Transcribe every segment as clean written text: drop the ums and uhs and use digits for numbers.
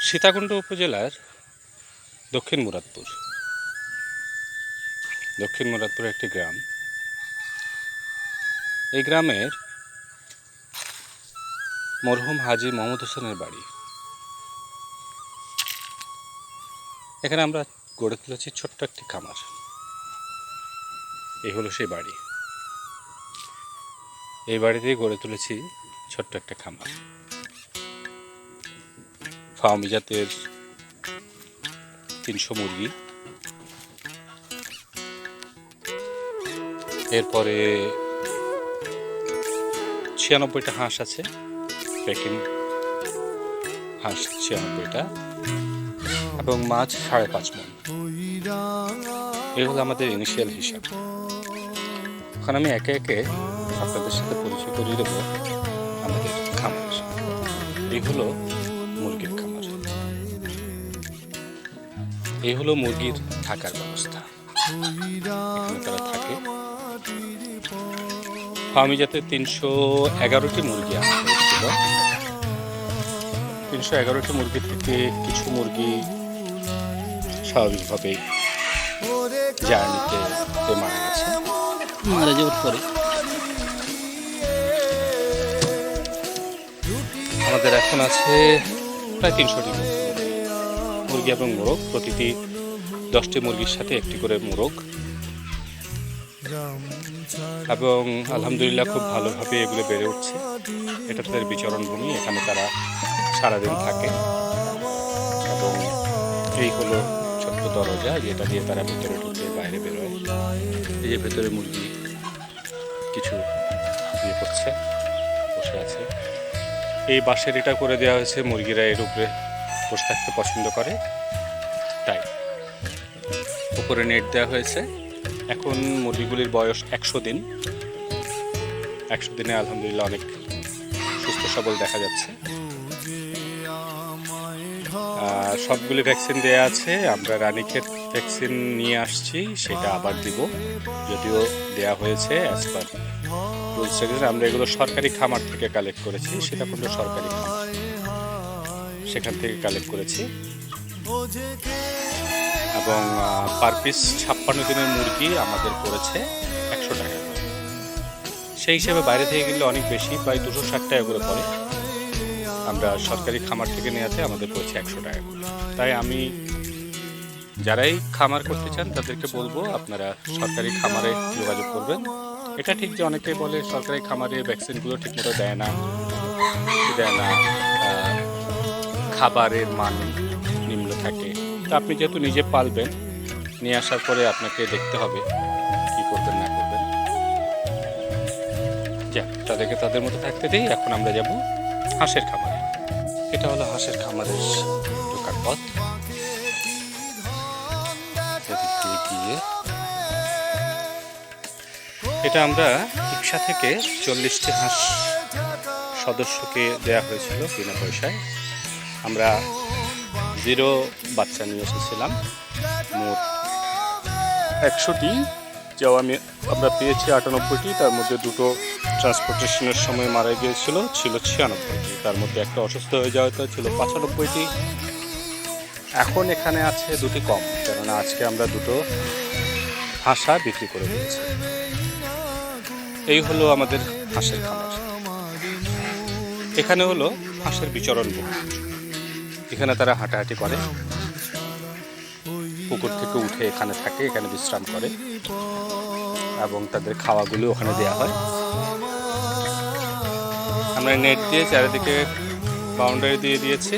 সীতাকুণ্ড উপজেলার দক্ষিণ মুরাদপুর একটি গ্রাম। এই গ্রামের মরহুম হাজী মোহাম্মদ হোসেনের বাড়ি। এখানে আমরা গড়ে তুলেছি ছোট্ট একটি খামার। এই হলো সেই বাড়ি। এই বাড়িতেই গড়ে তুলেছি ছোট্ট একটা খামার। ফার্মি জাতের 300 মুরগি, এরপরে 96টা হাঁস আছে, পেকিং হাঁস 96টা, এবং মাছ 5.5 মণ। এই হলো আমাদের ইনিশিয়াল হিসাব। এখন আমি একে একে আপনাদের সাথে পরিচয় করিয়ে দেবো আমাদের খামার। এই হলো মুরগির খামার, এই হলো মুরগির থাকার ব্যবস্থা। এখানে তারা থাকে। ফার্মি জাতের 311টি মুরগি আমাদের ছিল। 311টি মুরগি থেকে কিছু মুরগি স্বাভাবিকভাবেই জার্নিতে মারা গেছে। মারা যাওয়ার পরে আমাদের এখন আছে প্রায় 300টি মুরগি এবং মোরগ। প্রতিটি 10টি মুরগির সাথে একটি করে মোরগ, এবং আলহামদুলিল্লাহ খুব ভালোভাবে এগুলো বেড়ে উঠছে। এটা তাদের বিচরণ ভূমি, এখানে তারা সারাদিন থাকে। এবং এই হলো ছোট্ট দরজা, যেটা দিয়ে তারা ভেতরে ঢুকে বাইরে বেরোয়। এই যে ভেতরে মুরগি কিছু ইয়ে করছে, বসে আছে। এই বাঁশের এটা করে দেওয়া হয়েছে, মুরগিরা এর উপরে বসে থাকতে পছন্দ করে, তাই উপরে নেট দেওয়া হয়েছে। এখন মুরগিগুলির বয়স 100 দিন। 100 দিনে আলহামদুলিল্লাহ অনেক সুস্থ সবল দেখা যাচ্ছে। সবগুলি ভ্যাকসিন দেওয়া আছে। আমরা রানীক্ষেত ভ্যাকসিন নিয়ে আসছি, সেটা আবার দিব, যদিও দেয়া হয়েছে অ্যাজ পার রুলস রেগুলেশন। আমরা এগুলো সরকারি খামার থেকে কালেক্ট করেছি, সীতাকুণ্ড সরকারি খামার, সেখান থেকে কালেক্ট করেছি। এবং পার পিস 56 দিনের মুরগি আমাদের পড়েছে 100 টাকা। সেই হিসেবে বাইরে থেকে কিনলে অনেক বেশি, প্রায় 260 টাকা করে পড়ে। আমরা সরকারি খামার থেকে নেওয়াতে আমাদের পড়েছে 100 টাকা করে। তাই আমি যারাই খামার করতে চান তাদেরকে বলবো আপনারা সরকারি খামারে যোগাযোগ করবেন। এটা ঠিক যে অনেকে বলে সরকারি খামারে ভ্যাকসিনগুলো ঠিকমতো দেয় না, খাবারের মান নিম্ন থাকে। তা আপনি যেহেতু নিজে পালবেন, নিয়ে আসার পরে আপনাকে দেখতে হবে কি করবেন না করবেন। যাক, তাদেরকে তাদের মতো থাকতে দিই। এখন আমরা যাব হাঁসের খামারে। এটা হলো হাঁসের খামারের ঢোকার পথ। গিয়ে এটা আমরা রিক্সা থেকে 40টি হাঁস সদস্যকে দেয়া হয়েছিল বিনা পয়সায়। আমরা 0 বাচ্চা নিয়ে এসেছিলাম। মোট 100টি, যাও আমরা পেয়েছি 98টি। তার মধ্যে 2টো ট্রান্সপোর্টেশনের সময় মারা গিয়েছিল, ছিল 96টি। তার মধ্যে একটা অসুস্থ হয়ে যাওয়াতে ছিল 95টি। এখন এখানে আছে 2টি কম, কেননা আজকে আমরা 2টো হাঁসা বিক্রি করে দিয়েছি। এই হলো আমাদের হাঁসের খামার। এখানে হলো হাঁসের বিচরণ ভূমি। এখানে তারা হাঁটাহাঁটি করে, পুকুর থেকে উঠে এখানে থাকে, এখানে বিশ্রাম করে, এবং তাদের খাওয়াগুলো ওখানে দেওয়া হয়। আমরা নেট দিয়ে চারিদিকে বাউন্ডারি দিয়ে দিয়েছি,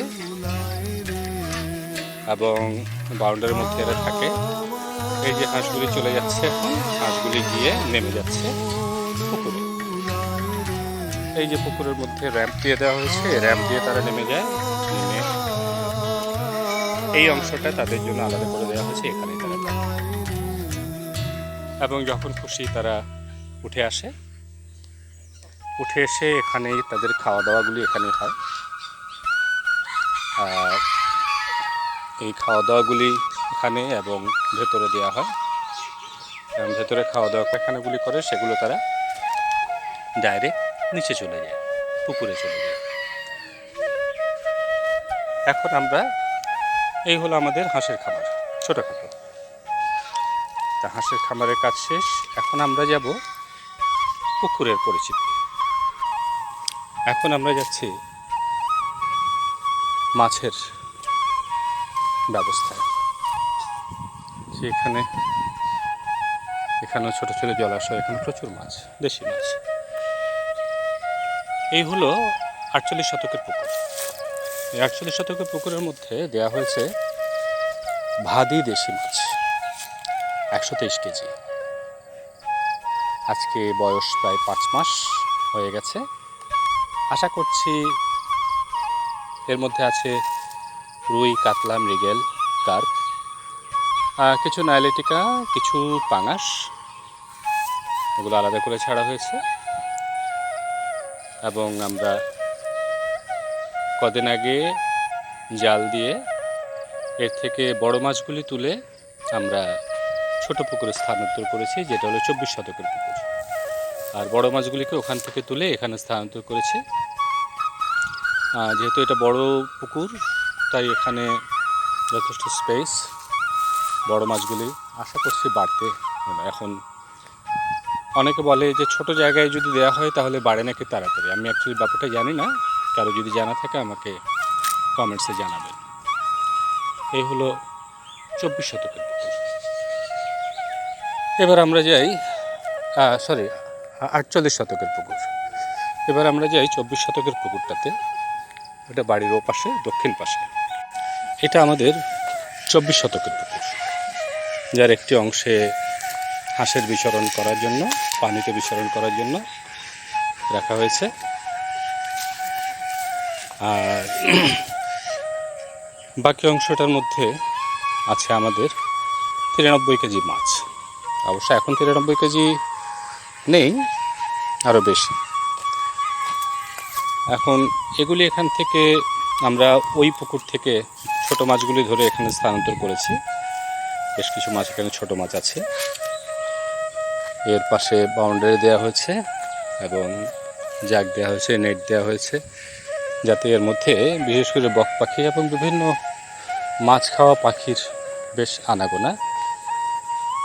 এবং বাউন্ডারির মধ্যে এরা থাকে। এই যে হাঁসগুলি চলে যাচ্ছে, এখন হাঁসগুলি গিয়ে নেমে যাচ্ছে পুকুরে। এই যে পুকুরের মধ্যে র্যাম্প দিয়ে দেওয়া হয়েছে, র্যাম্প দিয়ে তারা নেমে যায়। নেমে এই অংশটা তাদের জন্য আলাদা করে দেওয়া হয়েছে, এখানেই তারা থাকে। এবং যখন খুশি তারা উঠে আসে, উঠে এসে এখানেই তাদের খাওয়া দাওয়াগুলি এখানেই হয়। আর এই খাওয়া দাওয়াগুলি এখানে এবং ভেতরে দেওয়া হয়। এবং ভেতরে খাওয়া দাওয়া পায়খানাগুলি করে, সেগুলো তারা ডাইরেক্ট নিচে চলে যায়, পুকুরে চলে যায়। এখন আমরা এই হলো আমাদের হাঁসের খামার, ছোটোখাটো। তা হাঁসের খামারের কাজ শেষ। এখন আমরা যাব পুকুরের পরিচিতি। এখন আমরা যাচ্ছি মাছের ব্যবস্থায়। এখানেও ছোটো ছোটো জলাশয়, এখানে প্রচুর মাছ, দেশি মাছ। এই হলো 48 শতকের পুকুর। এই 48 শতকের পুকুরের মধ্যে দেয়া হয়েছে ভাদি দেশি মাছ 123 কেজি। আজকে বয়স প্রায় 5 মাস হয়ে গেছে। আশা করছি এর মধ্যে আছে রুই, কাতলা, মৃগেল, কার্প, কিছু নাইলেটিকা, কিছু পাঙাশ, ওগুলো আলাদা করে ছাড়া হয়েছে। এবং আমরা কদিন আগে জাল দিয়ে এর থেকে বড় মাছগুলি তুলে আমরা ছোট পুকুরে স্থানান্তর করেছি, যেটা হলো 24 শতকের পুকুর। আর বড় মাছগুলিকে ওখান থেকে তুলে এখানে স্থানান্তর করেছে। যেহেতু এটা বড় পুকুর, তাই এখানে যথেষ্ট স্পেস। বড় মাছগুলি আশা করছি বাড়তে। এখন অনেকে বলে যে ছোট জায়গায় যদি দেওয়া হয় তাহলে বাড়ে নাকি তাড়াতাড়ি। আমি অ্যাকচুয়ালি ব্যাপারটা জানি না, কারো যদি জানা থাকে আমাকে কমেন্টসে জানাবেন। এই হলো 24 শতকের পুকুর। এবার আমরা যাই 48 শতকের পুকুর। এবার আমরা যাই 24 শতকের পুকুরটাতে। এটা বাড়ির ওপাশে, দক্ষিণ পাশে। এটা আমাদের 24 শতকের পুকুর, যার একটি অংশে হাঁসের বিচরণ করার জন্য, পানিতে বিচরণ করার জন্য রাখা হয়েছে। আর বাকি অংশটার মধ্যে আছে আমাদের 93 কেজি মাছ। অবশ্য এখন 93 কেজি নেই, আরও বেশি। এখন এগুলি এখান থেকে আমরা ওই পুকুর থেকে ছোট মাছগুলি ধরে এখানে স্থানান্তর করেছি। বেশ কিছু মাছ এখানে ছোট মাছ আছে। এর পাশে বাউন্ডারি দেওয়া হয়েছে এবং জাগ দেওয়া হয়েছে, নেট দেওয়া হয়েছে, যাতে এর মধ্যে বিশেষ করে বক পাখি এবং বিভিন্ন মাছ খাওয়া পাখির বেশ আনাগোনা।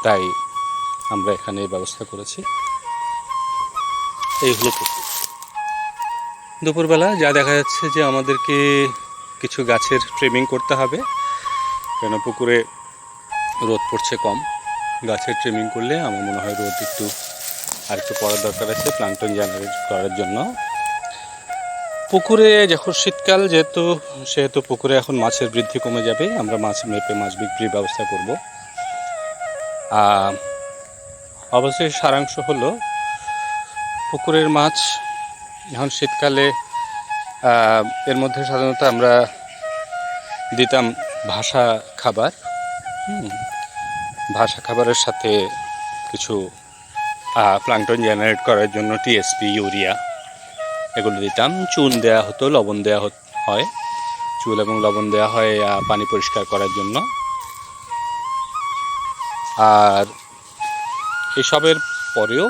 তাই আমরা এখানে এই ব্যবস্থা করেছি। এই হলো পুকুর। দুপুরবেলা যা দেখা যাচ্ছে যে আমাদেরকে কিছু গাছের ট্রিমিং করতে হবে, কেন পুকুরে রোদ পড়ছে কম। গাছের ট্রিমিং করলে আমার মনে হয় রোদ আরেকটু পড়ার দরকার আছে প্লাঙ্কটন জেনারেট করার জন্য। পুকুরে যখন শীতকাল সেহেতু পুকুরে এখন মাছের বৃদ্ধি কমে যাবে। আমরা মাছ মেপে মাছ বিক্রির ব্যবস্থা করব। অবশ্যই সারাংশ হলো, পুকুরের মাছ এখন শীতকালে এর মধ্যে সাধারণত আমরা দিতাম ভাসা খাবার। ভাসা খাবারের সাথে কিছু প্লাঙ্কটন জেনারেট করার জন্য টিএসপি, ইউরিয়া এগুলো দিতাম। চুন দেওয়া হতো, লবণ দেওয়া হয়। চুন এবং লবণ দেওয়া হয় পানি পরিষ্কার করার জন্য। আর এসবের পরেও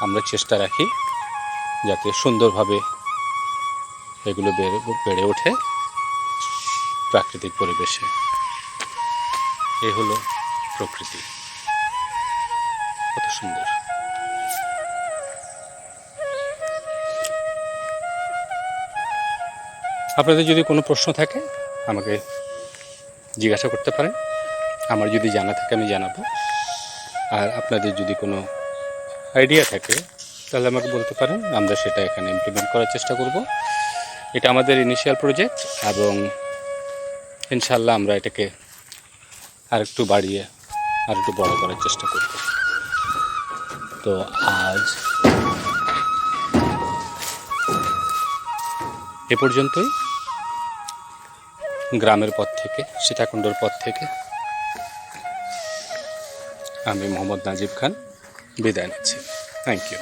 আমরা চেষ্টা রাখি যাতে সুন্দরভাবে এগুলো বেড়ে ওঠে প্রাকৃতিক পরিবেশে। এই হলো প্রকৃতি, কত সুন্দর। আপনাদের যদি কোনো প্রশ্ন থাকে আমাকে জিজ্ঞাসা করতে পারেন। আমার যদি জানা থাকে আমি জানাবো। আর আপনাদের যদি কোনো আইডিয়া থাকে তাহলে আমাকে বলতে পারেন, আমরা সেটা এখানে ইমপ্লিমেন্ট করার চেষ্টা করব। এটা আমাদের ইনিশিয়াল প্রজেক্ট এবং ইনশাল্লাহ আমরা এটাকে আরেকটু বাড়িয়ে আরেকটু বড় করার চেষ্টা করব। তো আজ এ পর্যন্তই। গ্রামের পথ থেকে, সীতাকুণ্ডর পথ থেকে আমি মোহাম্মদ নাজিব খান বিদায় নিচ্ছি। Thank you.